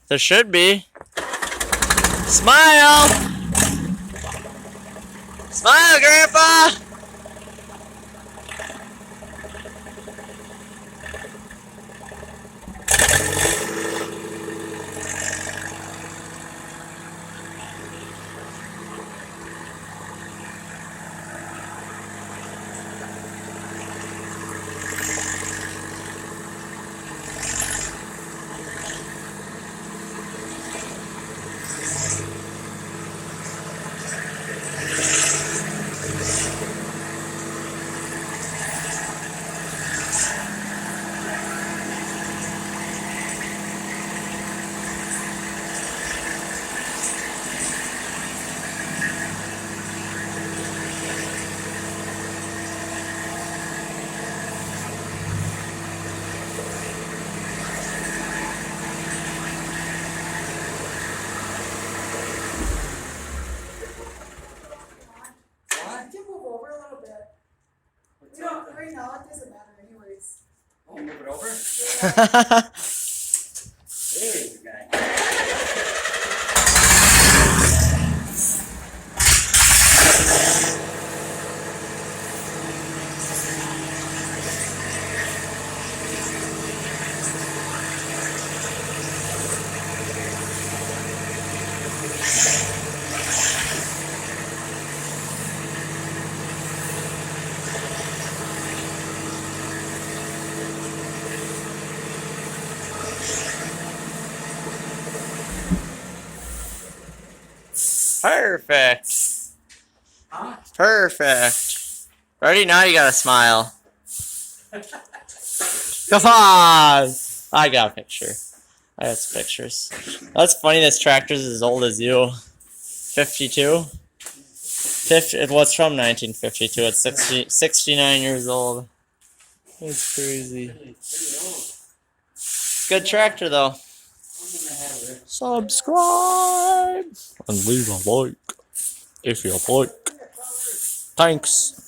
There should be. Smile! Smile, Grandpa! No, it doesn't matter anyways. Oh, move it over? There you go. Perfect. Huh? Perfect. Ready? Now you gotta smile. Come on! I got a picture. I got some pictures. That's funny, this tractor's as old as you. 52? 50, it was from 1952. It's 69 years old. That's crazy. Good tractor, though. Subscribe and leave a like if you like. Thanks.